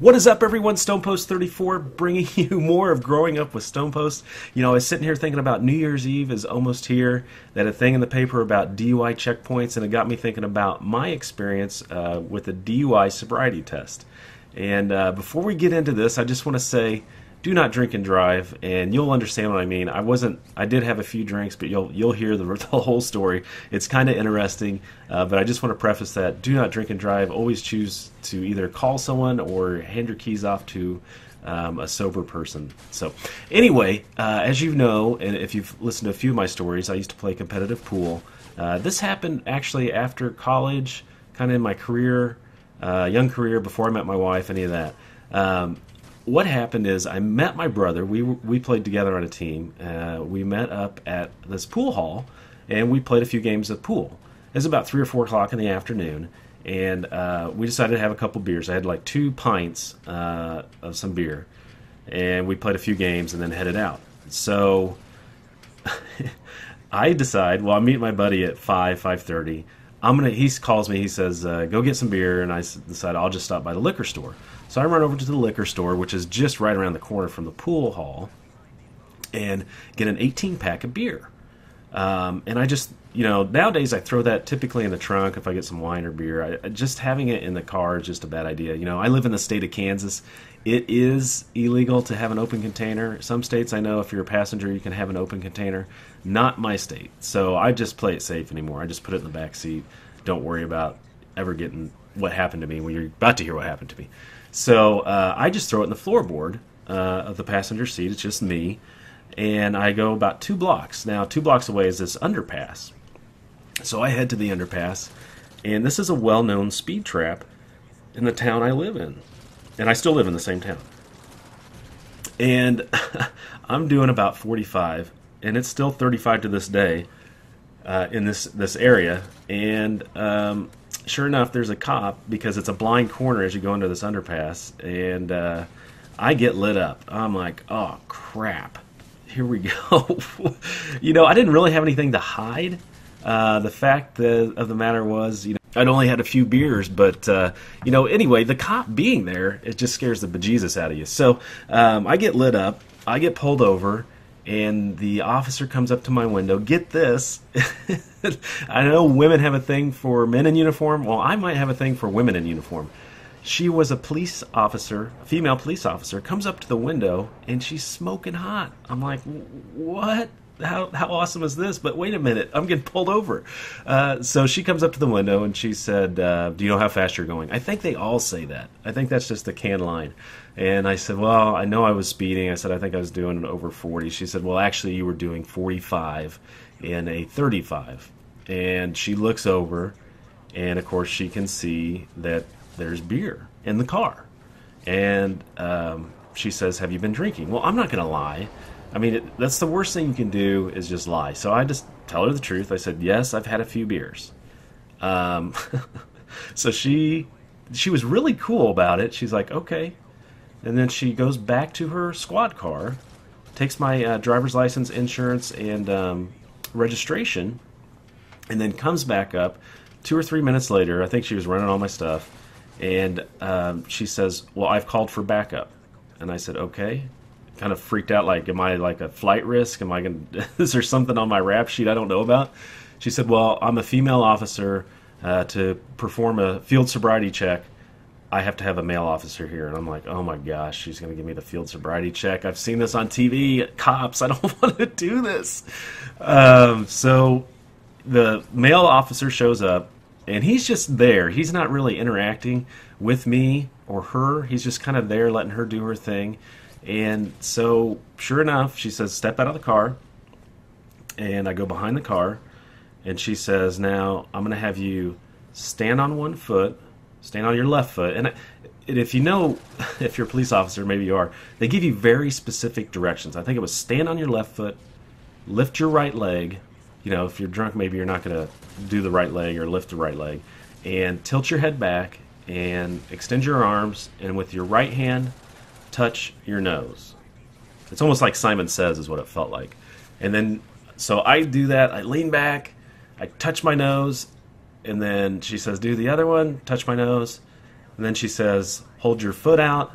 What is up, everyone? StonePost 34 bringing you more of Growing Up with StonePost. You know, I was sitting here thinking about New Year's Eve is almost here. That a thing in the paper about DUI checkpoints, and it got me thinking about my experience with the DUI sobriety test. And before we get into this, I just want to say, do not drink and drive, and you'll understand what I mean. I did have a few drinks, but you'll hear the whole story. It's kind of interesting, but I just want to preface that: do not drink and drive. Always choose to either call someone or hand your keys off to a sober person. So, anyway, as you know, and if you've listened to a few of my stories, I used to play competitive pool. This happened actually after college, kind of in my career, young career, before I met my wife, any of that. What happened is I met my brother. We played together on a team. We met up at this pool hall, and we played a few games of pool. It was about 3 or 4 o'clock in the afternoon, and we decided to have a couple beers. I had like 2 pints of some beer, and we played a few games and then headed out. So I decide, well, I'm meeting my buddy at 5:30. He calls me, he says, go get some beer, and I decide I'll just stop by the liquor store. So I run over to the liquor store, which is just right around the corner from the pool hall, and get an 18-pack of beer. And I just, nowadays I throw that typically in the trunk if I get some wine or beer. Just having it in the car is just a bad idea. I live in the state of Kansas. It is illegal to have an open container. Some states, I know, if you're a passenger, you can have an open container. Not my state. So I just play it safe anymore. I just put it in the back seat. Don't worry about ever getting what happened to me when you're about to hear what happened to me. So I just throw it in the floorboard of the passenger seat. It's just me. And I go about 2 blocks. Now, 2 blocks away is this underpass. So I head to the underpass. And this is a well-known speed trap in the town I live in. And I still live in the same town. And I'm doing about 45. And it's still 35 to this day in this area. And sure enough, there's a cop, because it's a blind corner as you go into this underpass, and I get lit up. I'm like, oh, crap. Here we go. I didn't really have anything to hide. The fact of the matter was, I'd only had a few beers, but, anyway, the cop being there, it just scares the bejesus out of you. So I get lit up, I get pulled over, and the officer comes up to my window. Get this. I know women have a thing for men in uniform. Well, I might have a thing for women in uniform. She was a police officer, a female police officer, comes up to the window, and she's smoking hot. I'm like, what? How awesome is this? But wait a minute, I'm getting pulled over. So she comes up to the window, and she said, do you know how fast you're going? I think they all say that. I think that's just the canned line. And I said, well, I know I was speeding. I said, I think I was doing over 40. She said, well, actually, you were doing 45 in a 35. And she looks over, and, of course, she can see that there's beer in the car. And she says, have you been drinking? Well, I'm not going to lie. I mean, that's the worst thing you can do, is just lie. So I just tell her the truth. I said, yes, I've had a few beers. So she was really cool about it. She's like, okay. And then she goes back to her squad car, takes my driver's license, insurance, and registration, and then comes back up 2 or 3 minutes later. I think she was running all my stuff. And she says, well, I've called for backup. And I said, okay. Kind of freaked out, like, am I like a flight risk? Is there something on my rap sheet I don't know about? She said, well, I'm a female officer. To perform a field sobriety check, I have to have a male officer here. And I'm like, oh my gosh, she's going to give me the field sobriety check. I've seen this on TV, cops. I don't want to do this. So the male officer shows up, and he's just there. He's not really interacting with me or her. He's just kind of there letting her do her thing. And so, sure enough, she says, step out of the car. And I go behind the car. And she says, now, I'm going to have you stand on one foot, stand on your left foot. And if you know, if you're a police officer, maybe you are, they give you very specific directions. I think it was stand on your left foot, lift your right leg. If you're drunk, maybe you're not going to do the right leg or lift the right leg. And tilt your head back and extend your arms. And with your right hand, touch your nose. It's almost like Simon Says is what it felt like. And then, so I do that. I lean back. I touch my nose. And then she says, do the other one. Touch my nose. And then she says, hold your foot out.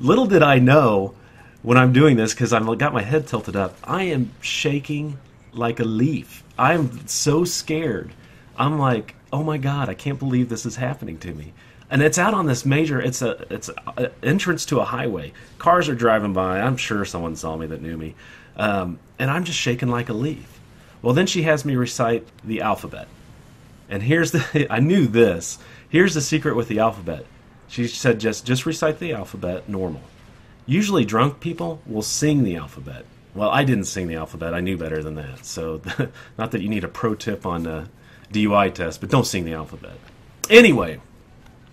Little did I know when I'm doing this, because I've got my head tilted up, I am shaking like a leaf. I'm so scared. I'm like, oh my God, I can't believe this is happening to me. And it's out on this major, it's a entrance to a highway. Cars are driving by. I'm sure someone saw me that knew me. And I'm just shaking like a leaf. Well, then she has me recite the alphabet. And here's I knew this. Here's the secret with the alphabet. She said, just recite the alphabet normal. Usually drunk people will sing the alphabet. Well, I didn't sing the alphabet. I knew better than that. So, not that you need a pro tip on a DUI test, but don't sing the alphabet. Anyway,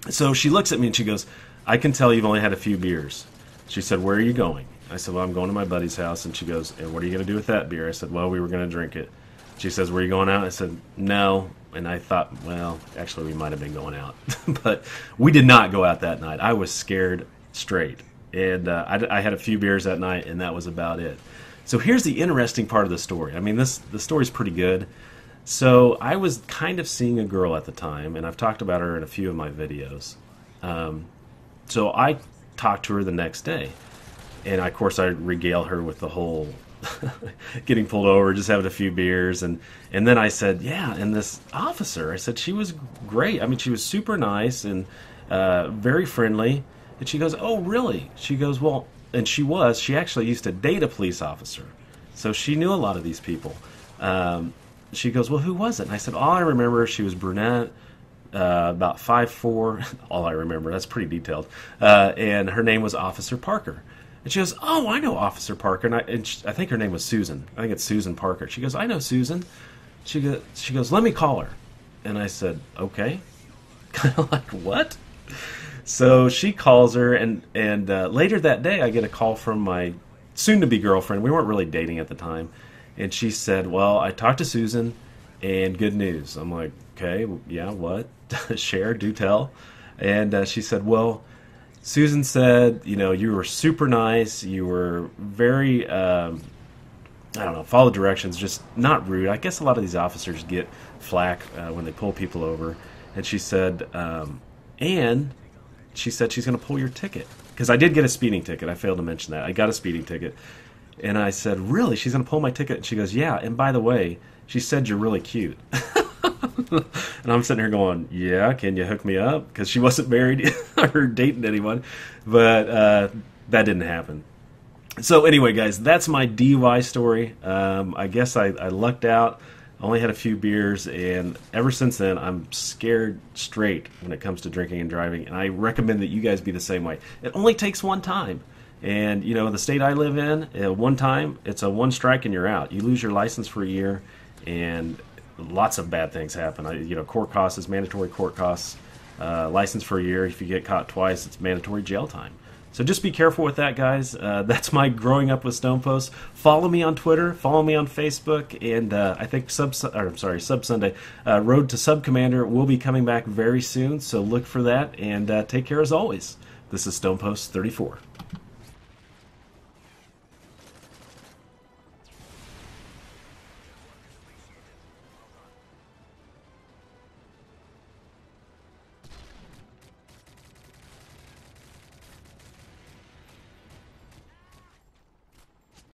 so she looks at me and she goes, I can tell you've only had a few beers. She said, where are you going? I said, well, I'm going to my buddy's house. And she goes, and what are you going to do with that beer? I said, well, we were going to drink it. She says, were you going out? I said, no. And I thought, well, actually, we might have been going out. But we did not go out that night. I was scared straight. And I had a few beers that night, and that was about it. So here's the interesting part of the story. I mean, the story's pretty good. So I was kind of seeing a girl at the time, and I've talked about her in a few of my videos. So I talked to her the next day. And, of course, I regale her with the whole getting pulled over, just having a few beers. And then I said, yeah, and this officer, I said, she was great. I mean, she was super nice and very friendly. And she goes, oh, really? She goes, well, and she actually used to date a police officer. So she knew a lot of these people. She goes, well, who was it? And I said, all I remember, she was brunette, about 5'4". All I remember, that's pretty detailed. And her name was Officer Parker. And she goes, oh, I know Officer Parker. And I think her name was Susan. I think it's Susan Parker. She goes, I know Susan. She goes, let me call her. And I said, okay. Kind of like, what? So she calls her, and later that day I get a call from my soon-to-be girlfriend. We weren't really dating at the time. And she said, well, I talked to Susan, and good news. I'm like, okay, yeah, what? Share, do tell. And she said, well, Susan said, you were super nice. You were very, I don't know, follow directions, just not rude. I guess a lot of these officers get flack when they pull people over. And she said, and she said she's going to pull your ticket. Because I did get a speeding ticket. I failed to mention that. I got a speeding ticket. And I said, really? She's going to pull my ticket? And she goes, yeah. And by the way, she said you're really cute. And I'm sitting here going, yeah, can you hook me up? Because she wasn't married or dating anyone. But that didn't happen. So anyway, guys, that's my DUI story. I guess I lucked out. Only had a few beers, and ever since then, I'm scared straight when it comes to drinking and driving, and I recommend that you guys be the same way. It only takes one time, and, the state I live in, one time, it's a one strike and you're out. You lose your license for a year, and lots of bad things happen. Court costs is mandatory court costs. License for a year. If you get caught twice, it's mandatory jail time. So just be careful with that, guys. That's my growing up with StonePost. Follow me on Twitter. Follow me on Facebook. And I think Sub Sunday, Road to Sub Commander will be coming back very soon. So look for that. And take care as always. This is StonePost 34.